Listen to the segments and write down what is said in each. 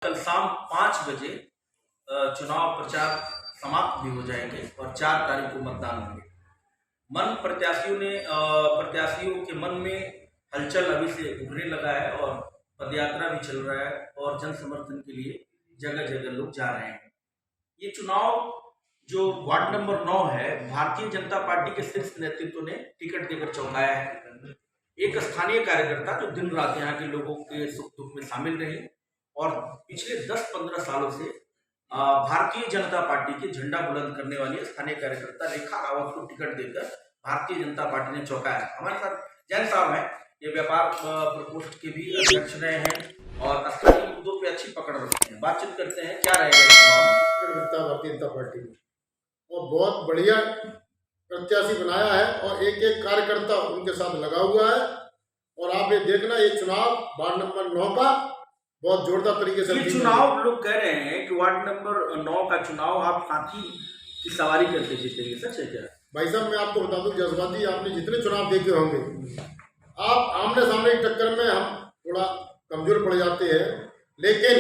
कल शाम 5 बजे चुनाव प्रचार समाप्त भी हो जाएंगे और 4 तारीख को मतदान होंगे। प्रत्याशियों के मन में हलचल अभी से उभरने लगा है और पदयात्रा भी चल रहा है और जन समर्थन के लिए जगह जगह लोग जा रहे हैं। ये चुनाव जो वार्ड नंबर 9 है, भारतीय जनता पार्टी के शीर्ष नेतृत्व ने टिकट देकर चौंकाया है। एक स्थानीय कार्यकर्ता जो दिन रात यहाँ के लोगों के सुख दुख में शामिल रहे और पिछले 10-15 सालों से भारतीय जनता पार्टी के झंडा बुलंद करने वाली स्थानीय कार्यकर्ता रेखा रावत को टिकट देकर भारतीय जनता पार्टी ने चौंकाया। हमारे साथ जैन साहब हैं, ये व्यापार प्रकोष्ठ के भी अध्यक्ष रहे हैं और स्थानीय मुद्दों पे अच्छी पकड़ रखते हैं। बातचीत करते हैं क्या रहेगा भारतीय जनता पार्टी ने और बहुत बढ़िया प्रत्याशी बनाया है और एक एक कार्यकर्ता उनके साथ लगा हुआ है। और आप ये देखना, ये चुनाव वार्ड नंबर 9 का बहुत जोरदार तरीके से ये चुनाव लोग कह रहे हैं कि वार्ड नंबर 9 का चुनाव आप साथी की सवारी करके जीतेंगे, सच है क्या? भाई साहब, मैं आपको बता दूं, जज्बाती आपने जितने चुनाव देखे होंगे, आप आमने सामने की टक्कर में हम थोड़ा कमजोर पड़ जाते हैं, लेकिन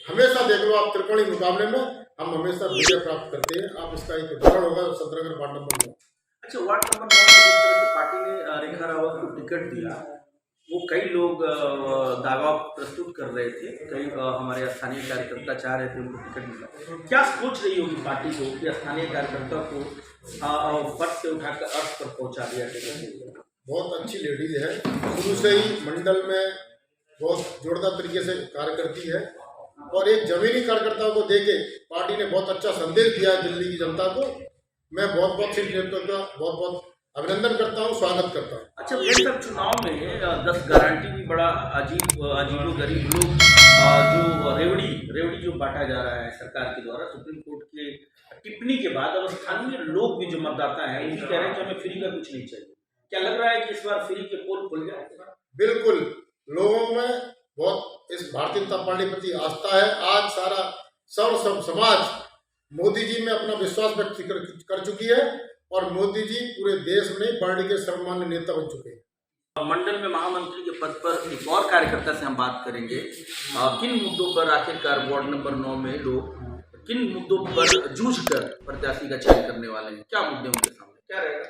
हमेशा देख लो आप त्रिकोणीय मुकाबले में हम हमेशा विजय प्राप्त करते हैं। आप इसका एक उदाहरण होगा संतनगर वार्ड नंबर 9। अच्छा, वार्ड नंबर 9 में जिस तरह से पार्टी ने रेखा रावत को टिकट दिया, वो कई लोग दावा प्रस्तुत कर रहे थे, कई हमारे स्थानीय कार्यकर्ता चाह रहे थे उनको टिकट मिला। क्या सोच रही होगी पार्टी को कि स्थानीय कार्यकर्ता को पद से उठाकर अर्थ पर पहुंचा दिया टिकट? बहुत अच्छी लेडीज है, शुरू से ही मंडल में बहुत जोरदार तरीके से कार्य करती है और एक जमीनी कार्यकर्ताओं को देके पार्टी ने बहुत अच्छा संदेश दिया है दिल्ली की जनता को। मैं बहुत बहुत शीर्ष नेतृत्व का बहुत बहुत अभिनंदन करता हूँ, स्वागत करता हूँ। अच्छा, ये सब चुनाव में 10 गारंटी भी बड़ा अजीबो गरीब लोग जो रेवड़ी जो बांटा जा रहा है सरकार के द्वारा, सुप्रीम कोर्ट के टिप्पणी के बाद अब स्थानीय लोग भी जो मतदाता है उनकी कह रहे हैं कि हमें फ्री का कुछ नहीं चाहिए। क्या लग रहा है कि इस बार फ्री के पोल खुल जाए? बिल्कुल, लोगों में बहुत इस भारतीय जनता पार्टी के प्रति आस्था है। आज सारा सर्व समाज मोदी जी में अपना विश्वास व्यक्त कर चुकी है और मोदी जी पूरे देश में पार्टी के सर्वमान्य नेता बन चुके हैं। मंडल में महामंत्री के पद पर एक और कार्यकर्ता से हम बात करेंगे। किन मुद्दों पर आखिरकार वार्ड नंबर 9 में लोग किन मुद्दों पर जूझकर प्रत्याशी का चयन करने वाले हैं? क्या मुद्दे उनके सामने क्या रहेगा?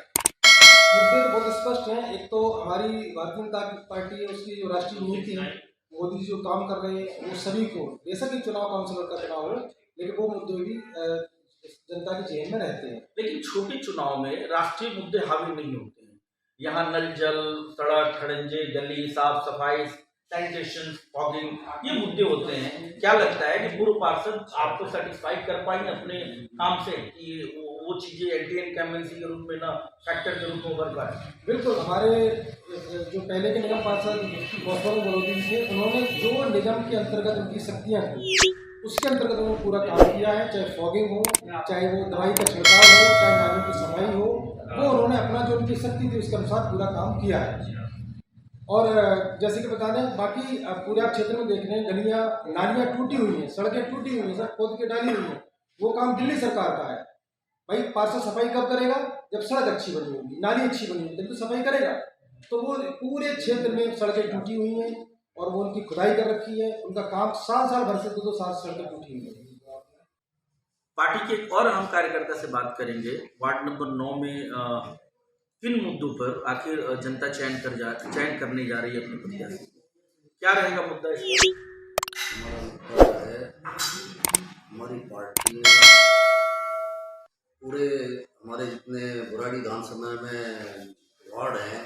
मुद्दे बहुत स्पष्ट हैं। एक तो हमारी भारतीय जनता पार्टी है, उसकी जो राष्ट्रीय नीति है, मोदी जी जो काम कर रहे हैं वो सभी को, बेशक ही चुनाव काउंसिलर का चुनाव हो, लेकिन वो मुद्दे भी जनता के जेहन में रहते हैं। लेकिन छोटे चुनाव में राष्ट्रीय मुद्दे हावी नहीं होते हैं। यहाँ नल जल, सड़क, खड़ंजे, गली, साफ सफाई, सैनिटेशन, फॉगिंग, ये मुद्दे होते हैं। क्या लगता है कि पूर्व पार्षद आपको सेटिस्फाई कर पाएंगे अपने काम से कि वो चीजें एंटी इनकम्बेंसी के रूप में ना फैक्टर के रूप में उभर पाए? बिल्कुल, हमारे जो पहले के निगम पार्षद गौतम बड़ोदी थे, उन्होंने जो निगम के अंतर्गत उनकी शक्तियाँ थी उसके अंतर्गत उन्होंने पूरा काम किया है। चाहे फॉगिंग हो, चाहे वो दवाई का छिड़काव हो, चाहे नालियों की सफाई हो, वो उन्होंने अपना जो उनकी शक्ति थी उसके अनुसार पूरा काम किया है। और जैसे कि बता दें, बाकी पूरे क्षेत्र में देख रहे हैं, गलियाँ नालियाँ टूटी हुई हैं, सड़कें टूटी हुई हैं, सब खोद के डाली हुई हैं, वो काम दिल्ली सरकार का है। भाई पार्षद सफाई कब करेगा? जब सड़क अच्छी बनी होगी, नाली अच्छी बनी होगी, तब तो सफाई करेगा। तो वो पूरे क्षेत्र में सड़कें टूटी हुई हैं और वो उनकी खुदाई कर रखी है। उनका काम साल भर से 2-2 साल सड़कें टूटी हुई है। पार्टी के एक और अहम कार्यकर्ता से बात करेंगे। वार्ड नंबर 9 में किन मुद्दों पर आखिर जनता चयन करने जा रही है अपने प्रत्याशी? क्या रहेगा मुद्दा इसमें? हमारी पार्टी ने पूरे हमारे जितने बुराड़ी विधानसभा में वार्ड हैं,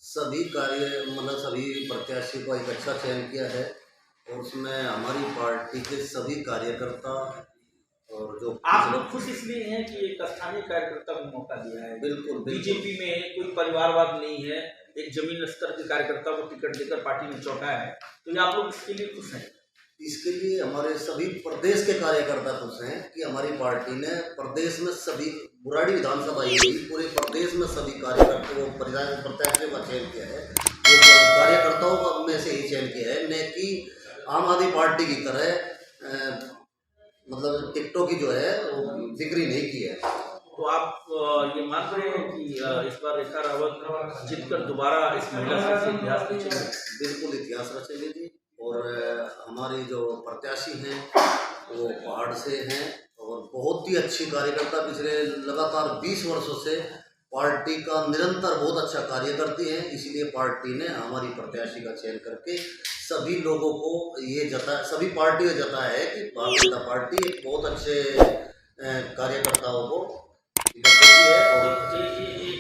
सभी सभी प्रत्याशी का एक अच्छा चयन किया है और उसमें हमारी पार्टी के सभी कार्यकर्ता और जो आप लोग खुश इसलिए हैं कि एक स्थानीय कार्यकर्ता को मौका दिया है? बिल्कुल, बीजेपी में कोई परिवारवाद नहीं है, एक जमीन स्तर के कार्यकर्ता को टिकट देकर पार्टी ने चौंकाया है, तो आप लोग इसके लिए खुश हैं? इसके लिए हमारे सभी प्रदेश के कार्यकर्ता खुश हैं कि हमारी पार्टी ने प्रदेश में सभी बुराड़ी विधानसभा पूरे प्रदेश में सभी कार्यकर्ताओं प्रत्याशियों का चयन किया है। वो कार्यकर्ताओं में से ही चयन किया है, न कि आम आदमी पार्टी की तरह मतलब टिकटों की जो है वो बिक्री नहीं की है। तो आप ये मान रहे हैं कि इस बार रेखा रावत जीतकर दोबारा इस महिला से इतिहास रचेंगे? बिल्कुल इतिहास रचेंगे जी। और हमारी जो प्रत्याशी हैं वो पहाड़ से हैं और बहुत ही अच्छी कार्यकर्ता, पिछले लगातार 20 वर्षों से पार्टी का निरंतर बहुत अच्छा कार्य करती है। इसलिए पार्टी ने हमारी प्रत्याशी का चयन करके सभी लोगों को सभी पार्टियों जताया है कि भारतीय जनता पार्टी एक बहुत अच्छे कार्यकर्ताओं को टिकट देती है। और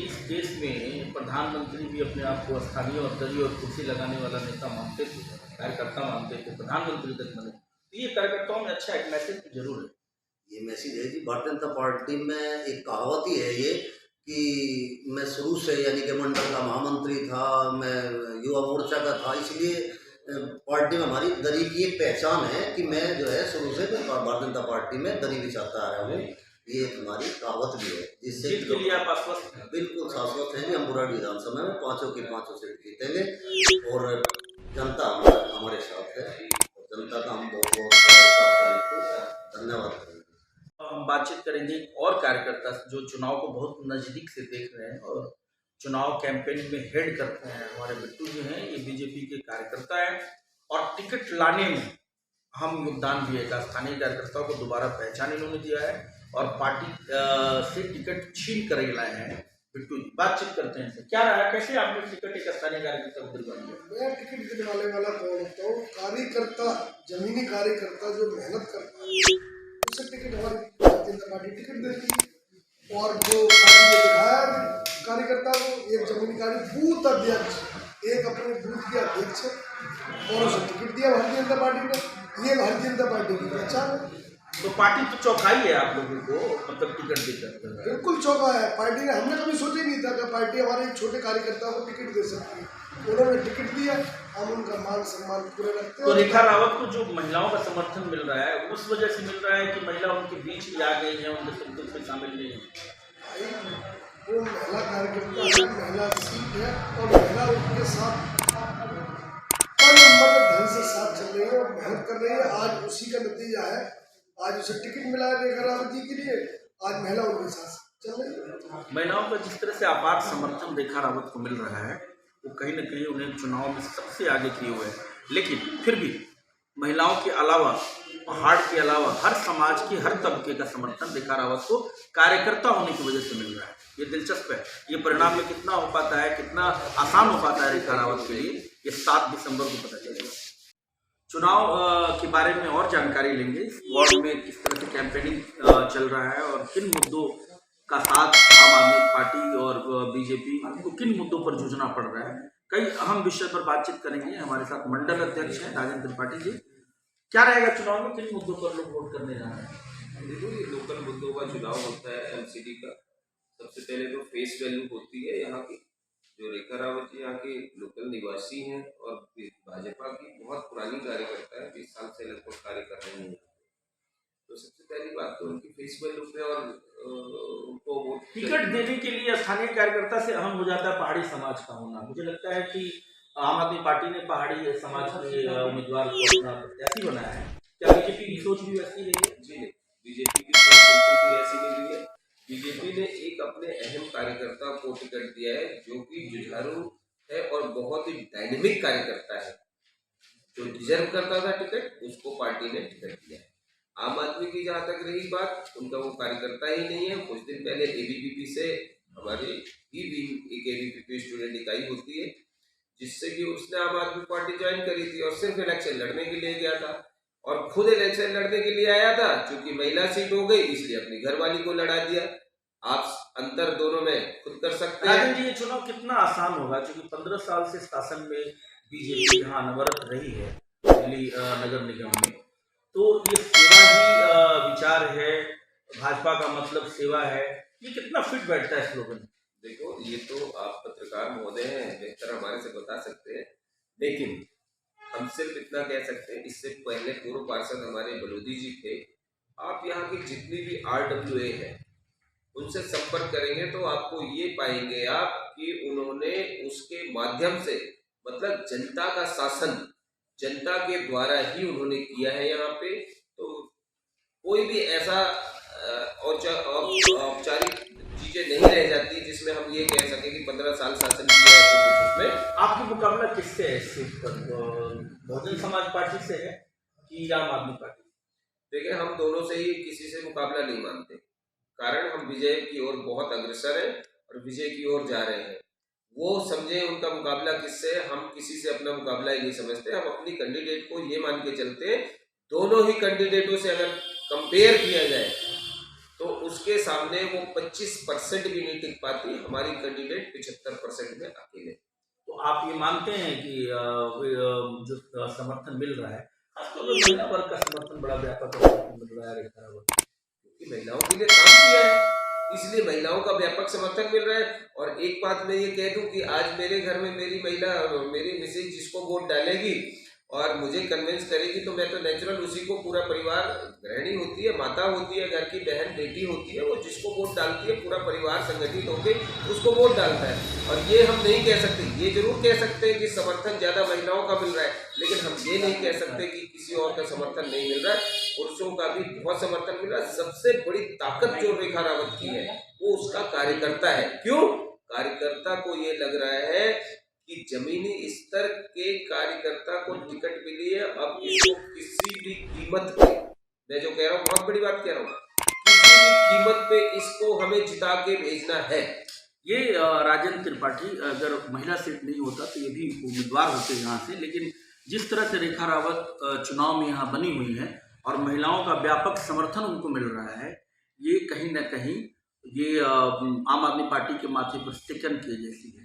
इस देश में प्रधानमंत्री भी अपने आप को स्थानीय और दलीय और कुर्सी लगाने वाला नेता मानते थे, कार्यकर्ता मानते थे, प्रधानमंत्री तक बने। ये कार्यकर्ताओं में अच्छा एक मैसेज जरूर है। ये मैसेज है कि भारतीय जनता पार्टी में एक कहावत ही है ये कि मैं शुरू से यानी कि मंडल का महामंत्री था, मैं युवा मोर्चा का था, इसलिए पार्टी में हमारी दरी की एक पहचान है कि मैं जो है शुरू से भारतीय जनता पार्टी में दरी बिछाता आ रहा हूँ। ये एक हमारी कहावत भी है, जिससे जीत के लिए आप आश्वस्त हैं? बिल्कुल शाश्वत है कि हम बुराड़ी विधानसभा में 5 की 5 सीट जीतेंगे और जनता हमारे साथ है। जनता का हम बहुत बहुत धन्यवाद करेंगे। हम बातचीत करेंगे और कार्यकर्ता जो चुनाव को बहुत नज़दीक से देख रहे हैं और चुनाव कैंपेन में हेड करते हैं। हमारे बिट्टू जी हैं, ये बीजेपी के कार्यकर्ता हैं और टिकट लाने में हम योगदान दिए का स्थानीय कार्यकर्ताओं को दोबारा पहचान इन्होंने दिया है और पार्टी से टिकट छीन कर लाए हैं। बिट्टू जी, बातचीत करते हैं। क्या रहा, कैसे आपने टिकट एक स्थानीय कार्यकर्ता को दिलवा दिया? मैं टिकट दिलवाने वाला कौन होता हूँ? कार्यकर्ता, जमीनी कार्यकर्ता जो मेहनत करता है उसे टिकट हमारी भारतीय जनता पार्टी टिकट देती है। और जो पार्टी ने दिखाया कार्यकर्ता को, एक जमीनी कार्य बूथ अध्यक्ष, एक अपने बूथ के अध्यक्ष और उसे टिकट दिया भारतीय जनता पार्टी ने। ये भारतीय जनता पार्टी की पहचान है। तो पार्टी तो चौंकाई है आप लोगों को, मतलब टिकट देकर? बिल्कुल चौंका है पार्टी ने। हमने कभी सोचा ही नहीं था कि पार्टी हमारे एक छोटे कार्यकर्ता को टिकट दे सकती है। उन्होंने टिकट दिया, हम उनका मान सम्मान पूरे रखते हैं। तो रेखा रावत को जो महिलाओं का समर्थन मिल रहा है उस वजह से मिल रहा है कि महिला उनके बीच में आ गई है, उनके सब कुछ में शामिल नहीं है? वो महिला कार्यकर्ता है, महिला सीट है और महिला उनके साथ ढंग से साथ चल रही है और मेहनत कर रही है। आज उसी का नतीजा है, आज उसे टिकट मिला है रेखा रावत जी के लिए। आज महिला उनके साथ चल रही है। महिलाओं का जिस तरह से अपार समर्थन रेखा रावत को मिल रहा है वो कहीं न कहीं उन्हें चुनाव में सबसे आगे किए हुए है। लेकिन फिर भी महिलाओं के अलावा, पहाड़ के अलावा हर समाज के हर तबके का समर्थन रेखा रावत को कार्यकर्ता होने की वजह से मिल रहा है। ये दिलचस्प है। ये परिणाम में कितना हो पाता है, कितना आसान हो पाता है रेखा रावत के लिए, ये 7 दिसंबर को पता चलेगा। चुनाव के बारे में और जानकारी लेंगे। वार्ड में किस तरह से कैंपेनिंग चल रहा है और किन मुद्दों का साथ आम आदमी पार्टी और बीजेपी को किन मुद्दों पर जूझना पड़ रहा है, कई अहम विषय पर बातचीत करेंगे। हमारे साथ मंडल अध्यक्ष हैं राजेंद्र त्रिपाठी जी। क्या रहेगा चुनाव में, किन मुद्दों पर लोग वोट करने जा रहे हैं? देखो, ये लोकल मुद्दों का चुनाव होता है एमसीडी का। सबसे पहले तो फेस वैल्यू होती है यहाँ की। जो रेखा रावत जी यहाँ के लोकल निवासी हैं और भाजपा की बहुत पुरानी कार्यकर्ता है, 20 साल से लगभग कार्य कर रही हैं। तो सबसे पहली बात तो उनकी फेस वैल्यू पे और उनको वोट टिकट देने के लिए स्थानीय कार्यकर्ता से अहम हो जाता है पहाड़ी समाज का होना। मुझे लगता है कि आम आदमी पार्टी ने पहाड़ी समाज के उम्मीदवार को अपना प्रत्याशी बनाया है। क्या बीजेपी की सोच भी वैसी रही है? जी नहीं, बीजेपी की सोच बिल्कुल भी ऐसी नहीं रही है। बीजेपी ने एक अपने अहम कार्यकर्ता को टिकट दिया है जो कि जुझारू है और बहुत ही डायनेमिक कार्यकर्ता है। जो डिजर्व करता था टिकट, उसको पार्टी ने टिकट दिया है। आम आदमी की जहाँ तक रही बात, उनका वो कार्यकर्ता ही नहीं है। कुछ दिन पहले एबीवीपी से हमारी एक एबीवीपी स्टूडेंट इकाई होती है, जिससे कि उसने आम आदमी पार्टी ज्वाइन करी थी और सिर्फ इलेक्शन लड़ने के लिए गया था और खुद इलेक्शन लड़ने के लिए आया था। चूंकि महिला सीट हो गई इसलिए अपनी घरवाली को लड़ा दिया। आप अंतर दोनों में खुद कर सकते हैं। राजन जी, ये चुनाव कितना आसान होगा? क्योंकि 15 साल से शासन में बीजेपी यहाँ अनवरत रही है दिल्ली नगर निगम में, तो ये सेवा ही विचार है, भाजपा का मतलब सेवा है, ये कितना फिट बैठता है स्लोगन? देखो, ये तो आप पत्रकार महोदय हैं, बेहतर हमारे से बता सकते हैं। लेकिन हम सिर्फ इतना कह सकते हैं, इससे पहले पूर्व पार्षद हमारे बलोदी जी थे। आप यहाँ की जितनी भी RWA है उनसे संपर्क करेंगे तो आपको ये पाएंगे आप कि उन्होंने उसके माध्यम से, मतलब जनता का शासन जनता के द्वारा ही उन्होंने किया है यहाँ पे। तो कोई भी ऐसा औपचारिक चीज चीजें नहीं रह जाती जिसमें हम ये कह सके कि 15 साल शासन किया है तो कुछ उसमें। आपका मुकाबला किससे है इस सीट पर? बहुजन समाज पार्टी से है कि आम आदमी पार्टी? देखिए, हम दोनों से ही किसी से मुकाबला नहीं मानते, कारण हम विजय की ओर बहुत अग्रसर हैं और विजय की ओर जा रहे हैं। वो समझे उनका मुकाबला किससे है, हम किसी से अपना मुकाबला ही नहीं समझते। हम अपनी कैंडिडेट को ये मान के चलते हैं, दोनों ही कैंडिडेटों से अगर कंपेयर किया जाए तो उसके सामने वो 25% भी नहीं टिक पाती, हमारी कैंडिडेट 75% में अकेले। तो आप ये मानते हैं कि जो समर्थन मिल रहा है, खासतौर पर महिला वर्ग का समर्थन बड़ा व्यापक मिल रहा है रेखा रावत, क्योंकि महिलाओं के लिए काम किया है इसलिए महिलाओं का व्यापक समर्थन मिल रहा है। और एक बात मैं ये कह दूं कि आज मेरे घर में मेरी महिला, मेरी मिसेज जिसको वोट डालेगी और मुझे कन्विंस करेगी तो मैं तो नेचुरल उसी को, पूरा परिवार, गृहिणी होती है, माता होती है, घर की बहन, बेटी होती है, वो जिसको वोट डालती है पूरा परिवार संगठित होकर उसको वोट डालता है। और ये हम नहीं कह सकते, ये जरूर कह सकते हैं कि समर्थन ज्यादा महिलाओं का मिल रहा है, लेकिन हम ये नहीं कह सकते कि किसी और का समर्थन नहीं मिल रहा है। पुरुषों का भी बहुत समर्थन मिल रहा है। सबसे बड़ी ताकत जो रेखा रावत की है वो उसका कार्यकर्ता है। क्यों? कार्यकर्ता को ये लग रहा है कि जमीनी स्तर के कार्यकर्ता को टिकट मिली है, अब इसको किसी भी कीमत पे, मैं जो कह रहा हूँ बहुत बड़ी बात कह रहा हूँ, किसी भी कीमत पे इसको हमें जिता के भेजना है। ये राजेंद्र त्रिपाठी, अगर महिला सीट नहीं होता तो ये भी उम्मीदवार होते यहाँ से, लेकिन जिस तरह से रेखा रावत चुनाव में यहाँ बनी हुई है और महिलाओं का व्यापक समर्थन उनको मिल रहा है, ये कहीं ना कहीं ये आम आदमी पार्टी के माथे पर स्टिकन किए जैसी है।